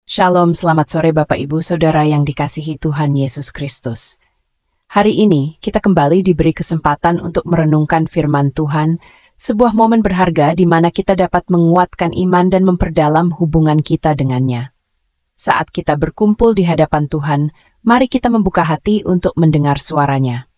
Shalom, selamat sore Bapak Ibu Saudara yang dikasihi Tuhan Yesus Kristus. Hari ini kita kembali diberi kesempatan untuk merenungkan firman Tuhan, sebuah momen berharga di mana kita dapat menguatkan iman dan memperdalam hubungan kita dengannya. Saat kita berkumpul di hadapan Tuhan, mari kita membuka hati untuk mendengar suaranya.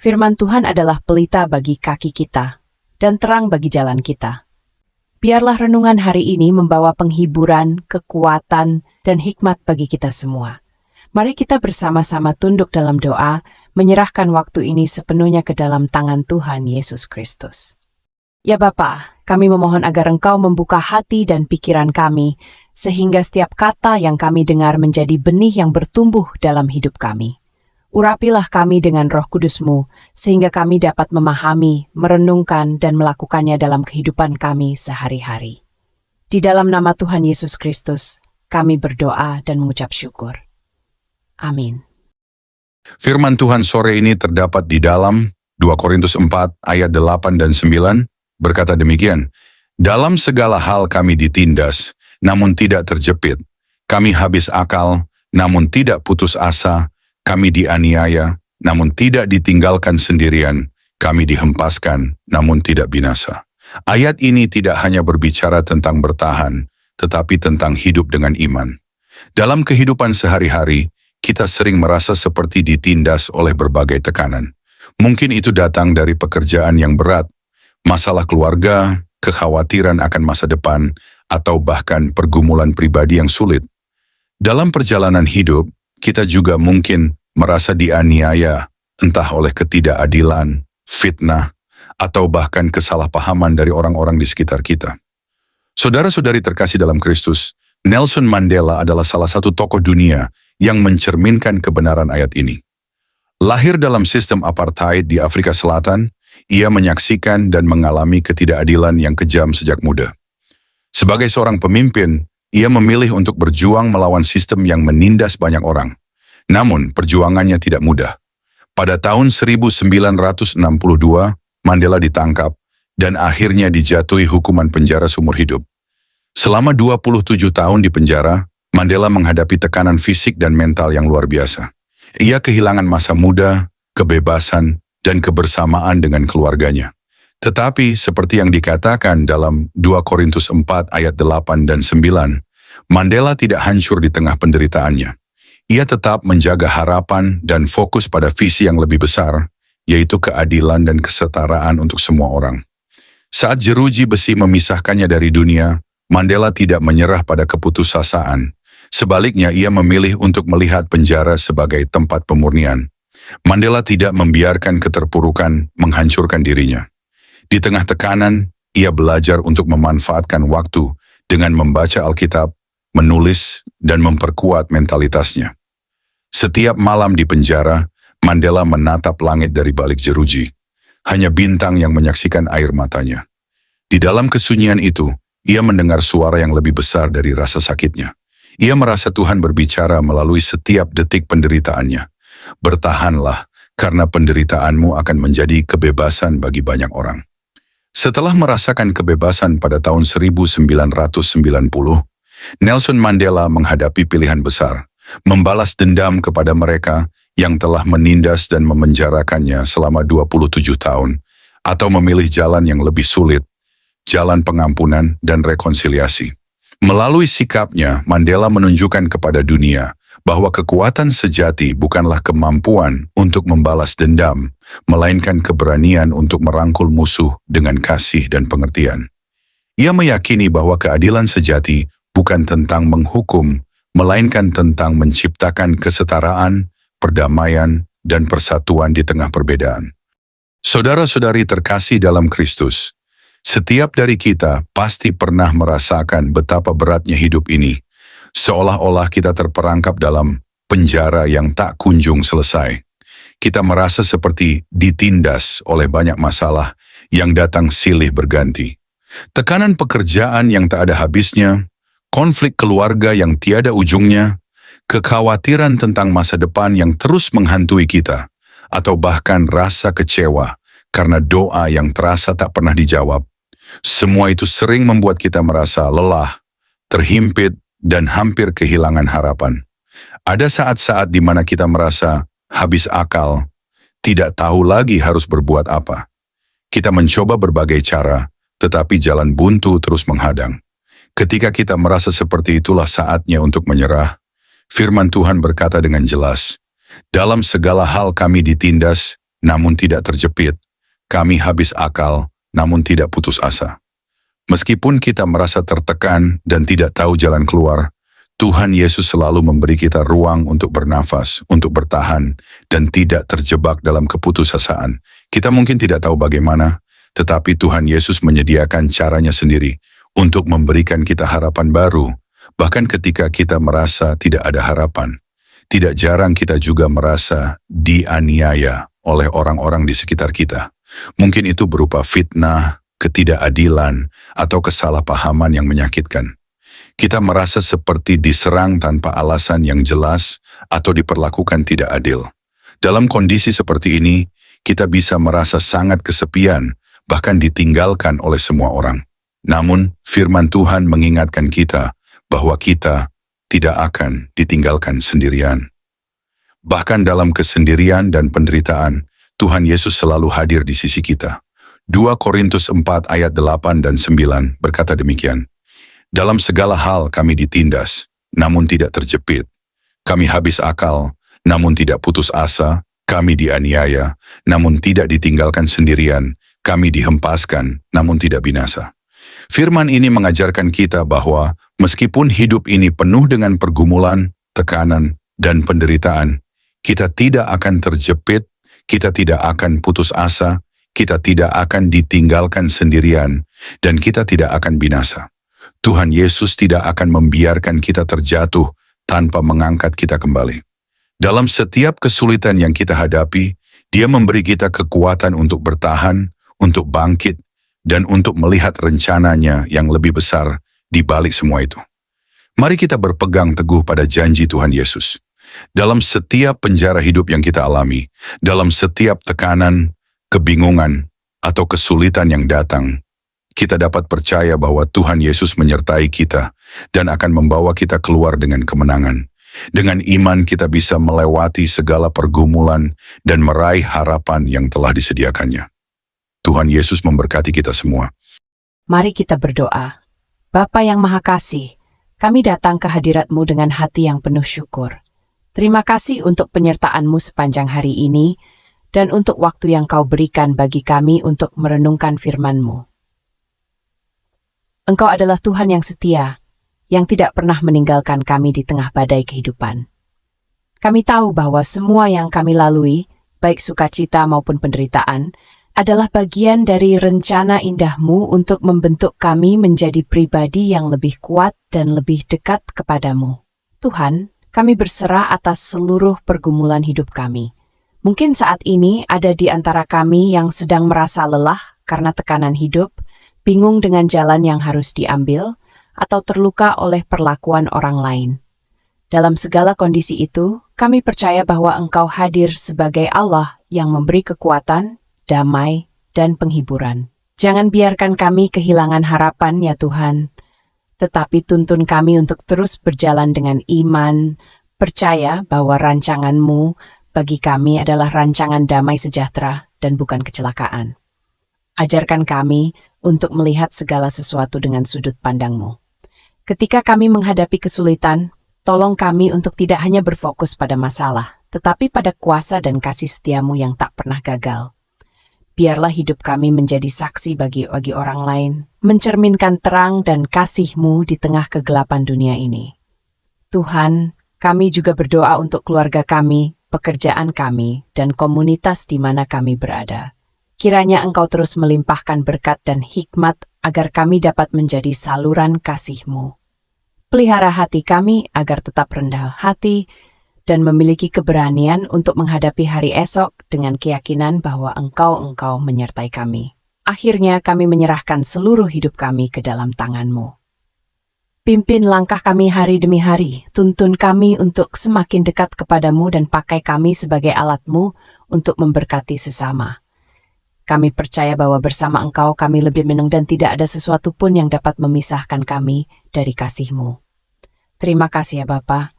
Firman Tuhan adalah pelita bagi kaki kita dan terang bagi jalan kita. Biarlah renungan hari ini membawa penghiburan, kekuatan, dan hikmat bagi kita semua. Mari kita bersama-sama tunduk dalam doa, menyerahkan waktu ini sepenuhnya ke dalam tangan Tuhan Yesus Kristus. Ya Bapa, kami memohon agar Engkau membuka hati dan pikiran kami, sehingga setiap kata yang kami dengar menjadi benih yang bertumbuh dalam hidup kami. Urapilah kami dengan Roh Kudus-Mu, sehingga kami dapat memahami, merenungkan, dan melakukannya dalam kehidupan kami sehari-hari. Di dalam nama Tuhan Yesus Kristus, kami berdoa dan mengucap syukur. Amin. Firman Tuhan sore ini terdapat di dalam 2 Korintus 4 ayat 8 dan 9, berkata demikian, "Dalam segala hal kami ditindas, namun tidak terjepit. Kami habis akal, namun tidak putus asa. Kami dianiaya, namun tidak ditinggalkan sendirian. Kami dihempaskan, namun tidak binasa." Ayat ini tidak hanya berbicara tentang bertahan, tetapi tentang hidup dengan iman. Dalam kehidupan sehari-hari, kita sering merasa seperti ditindas oleh berbagai tekanan. Mungkin itu datang dari pekerjaan yang berat, masalah keluarga, kekhawatiran akan masa depan, atau bahkan pergumulan pribadi yang sulit. Dalam perjalanan hidup, kita juga mungkin merasa dianiaya, entah oleh ketidakadilan, fitnah, atau bahkan kesalahpahaman dari orang-orang di sekitar kita. Saudara-saudari terkasih dalam Kristus, Nelson Mandela adalah salah satu tokoh dunia yang mencerminkan kebenaran ayat ini. Lahir dalam sistem apartheid di Afrika Selatan, ia menyaksikan dan mengalami ketidakadilan yang kejam sejak muda. Sebagai seorang pemimpin, ia memilih untuk berjuang melawan sistem yang menindas banyak orang. Namun, perjuangannya tidak mudah. Pada tahun 1962, Mandela ditangkap dan akhirnya dijatuhi hukuman penjara seumur hidup. Selama 27 tahun di penjara, Mandela menghadapi tekanan fisik dan mental yang luar biasa. Ia kehilangan masa muda, kebebasan, dan kebersamaan dengan keluarganya. Tetapi, seperti yang dikatakan dalam 2 Korintus 4 ayat 8 dan 9, Mandela tidak hancur di tengah penderitaannya. Ia tetap menjaga harapan dan fokus pada visi yang lebih besar, yaitu keadilan dan kesetaraan untuk semua orang. Saat jeruji besi memisahkannya dari dunia, Mandela tidak menyerah pada keputusasaan. Sebaliknya, ia memilih untuk melihat penjara sebagai tempat pemurnian. Mandela tidak membiarkan keterpurukan menghancurkan dirinya. Di tengah tekanan, ia belajar untuk memanfaatkan waktu dengan membaca Alkitab, menulis, dan memperkuat mentalitasnya. Setiap malam di penjara, Mandela menatap langit dari balik jeruji. Hanya bintang yang menyaksikan air matanya. Di dalam kesunyian itu, ia mendengar suara yang lebih besar dari rasa sakitnya. Ia merasa Tuhan berbicara melalui setiap detik penderitaannya. "Bertahanlah, karena penderitaanmu akan menjadi kebebasan bagi banyak orang." Setelah merasakan kebebasan pada tahun 1990, Nelson Mandela menghadapi pilihan besar, membalas dendam kepada mereka yang telah menindas dan memenjarakannya selama 27 tahun, atau memilih jalan yang lebih sulit, jalan pengampunan dan rekonsiliasi. Melalui sikapnya, Mandela menunjukkan kepada dunia bahwa kekuatan sejati bukanlah kemampuan untuk membalas dendam, melainkan keberanian untuk merangkul musuh dengan kasih dan pengertian. Ia meyakini bahwa keadilan sejati bukan tentang menghukum, melainkan tentang menciptakan kesetaraan, perdamaian, dan persatuan di tengah perbedaan. Saudara-saudari terkasih dalam Kristus, setiap dari kita pasti pernah merasakan betapa beratnya hidup ini, seolah-olah kita terperangkap dalam penjara yang tak kunjung selesai. Kita merasa seperti ditindas oleh banyak masalah yang datang silih berganti. Tekanan pekerjaan yang tak ada habisnya, konflik keluarga yang tiada ujungnya, kekhawatiran tentang masa depan yang terus menghantui kita, atau bahkan rasa kecewa karena doa yang terasa tak pernah dijawab. Semua itu sering membuat kita merasa lelah, terhimpit, dan hampir kehilangan harapan. Ada saat-saat di mana kita merasa habis akal, tidak tahu lagi harus berbuat apa. Kita mencoba berbagai cara, tetapi jalan buntu terus menghadang. Ketika kita merasa seperti itulah saatnya untuk menyerah. Firman Tuhan berkata dengan jelas, "Dalam segala hal kami ditindas, namun tidak terjepit. Kami habis akal, namun tidak putus asa." Meskipun kita merasa tertekan dan tidak tahu jalan keluar, Tuhan Yesus selalu memberi kita ruang untuk bernafas, untuk bertahan, dan tidak terjebak dalam keputusasaan. Kita mungkin tidak tahu bagaimana, tetapi Tuhan Yesus menyediakan caranya sendiri untuk memberikan kita harapan baru, bahkan ketika kita merasa tidak ada harapan. Tidak jarang kita juga merasa dianiaya oleh orang-orang di sekitar kita. Mungkin itu berupa fitnah, ketidakadilan, atau kesalahpahaman yang menyakitkan. Kita merasa seperti diserang tanpa alasan yang jelas atau diperlakukan tidak adil. Dalam kondisi seperti ini, kita bisa merasa sangat kesepian, bahkan ditinggalkan oleh semua orang. Namun, firman Tuhan mengingatkan kita bahwa kita tidak akan ditinggalkan sendirian. Bahkan dalam kesendirian dan penderitaan, Tuhan Yesus selalu hadir di sisi kita. 2 Korintus 4 ayat 8 dan 9 berkata demikian, "Dalam segala hal kami ditindas, namun tidak terjepit. Kami habis akal, namun tidak putus asa. Kami dianiaya, namun tidak ditinggalkan sendirian. Kami dihempaskan, namun tidak binasa." Firman ini mengajarkan kita bahwa meskipun hidup ini penuh dengan pergumulan, tekanan, dan penderitaan, kita tidak akan terjepit, kita tidak akan putus asa, kita tidak akan ditinggalkan sendirian, dan kita tidak akan binasa. Tuhan Yesus tidak akan membiarkan kita terjatuh tanpa mengangkat kita kembali. Dalam setiap kesulitan yang kita hadapi, Dia memberi kita kekuatan untuk bertahan, untuk bangkit, dan untuk melihat rencananya yang lebih besar di balik semua itu. Mari kita berpegang teguh pada janji Tuhan Yesus. Dalam setiap penjara hidup yang kita alami, dalam setiap tekanan, kebingungan, atau kesulitan yang datang, kita dapat percaya bahwa Tuhan Yesus menyertai kita dan akan membawa kita keluar dengan kemenangan. Dengan iman kita bisa melewati segala pergumulan dan meraih harapan yang telah disediakannya. Tuhan Yesus memberkati kita semua. Mari kita berdoa. Bapa yang Maha Kasih, kami datang ke hadirat-Mu dengan hati yang penuh syukur. Terima kasih untuk penyertaan-Mu sepanjang hari ini, dan untuk waktu yang Kau berikan bagi kami untuk merenungkan firman-Mu. Engkau adalah Tuhan yang setia, yang tidak pernah meninggalkan kami di tengah badai kehidupan. Kami tahu bahwa semua yang kami lalui, baik sukacita maupun penderitaan, adalah bagian dari rencana indah-Mu untuk membentuk kami menjadi pribadi yang lebih kuat dan lebih dekat kepadamu. Tuhan, kami berserah atas seluruh pergumulan hidup kami. Mungkin saat ini ada di antara kami yang sedang merasa lelah karena tekanan hidup, bingung dengan jalan yang harus diambil, atau terluka oleh perlakuan orang lain. Dalam segala kondisi itu, kami percaya bahwa Engkau hadir sebagai Allah yang memberi kekuatan, damai, dan penghiburan. Jangan biarkan kami kehilangan harapan ya Tuhan, tetapi tuntun kami untuk terus berjalan dengan iman, percaya bahwa rancangan-Mu bagi kami adalah rancangan damai sejahtera dan bukan kecelakaan. Ajarkan kami untuk melihat segala sesuatu dengan sudut pandang-Mu. Ketika kami menghadapi kesulitan, tolong kami untuk tidak hanya berfokus pada masalah, tetapi pada kuasa dan kasih setia-Mu yang tak pernah gagal. Biarlah hidup kami menjadi saksi bagi orang lain, mencerminkan terang dan kasih-Mu di tengah kegelapan dunia ini. Tuhan, kami juga berdoa untuk keluarga kami, pekerjaan kami, dan komunitas di mana kami berada. Kiranya Engkau terus melimpahkan berkat dan hikmat agar kami dapat menjadi saluran kasih-Mu. Pelihara hati kami agar tetap rendah hati dan memiliki keberanian untuk menghadapi hari esok dengan keyakinan bahwa Engkau menyertai kami. Akhirnya kami menyerahkan seluruh hidup kami ke dalam tangan-Mu. Pimpin langkah kami hari demi hari, tuntun kami untuk semakin dekat kepadamu dan pakai kami sebagai alat-Mu untuk memberkati sesama. Kami percaya bahwa bersama Engkau kami lebih menang dan tidak ada sesuatu pun yang dapat memisahkan kami dari kasih-Mu. Terima kasih ya Bapa,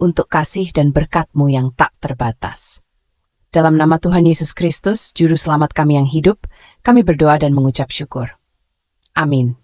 untuk kasih dan berkat-Mu yang tak terbatas. Dalam nama Tuhan Yesus Kristus, Juru Selamat kami yang hidup, kami berdoa dan mengucap syukur. Amin.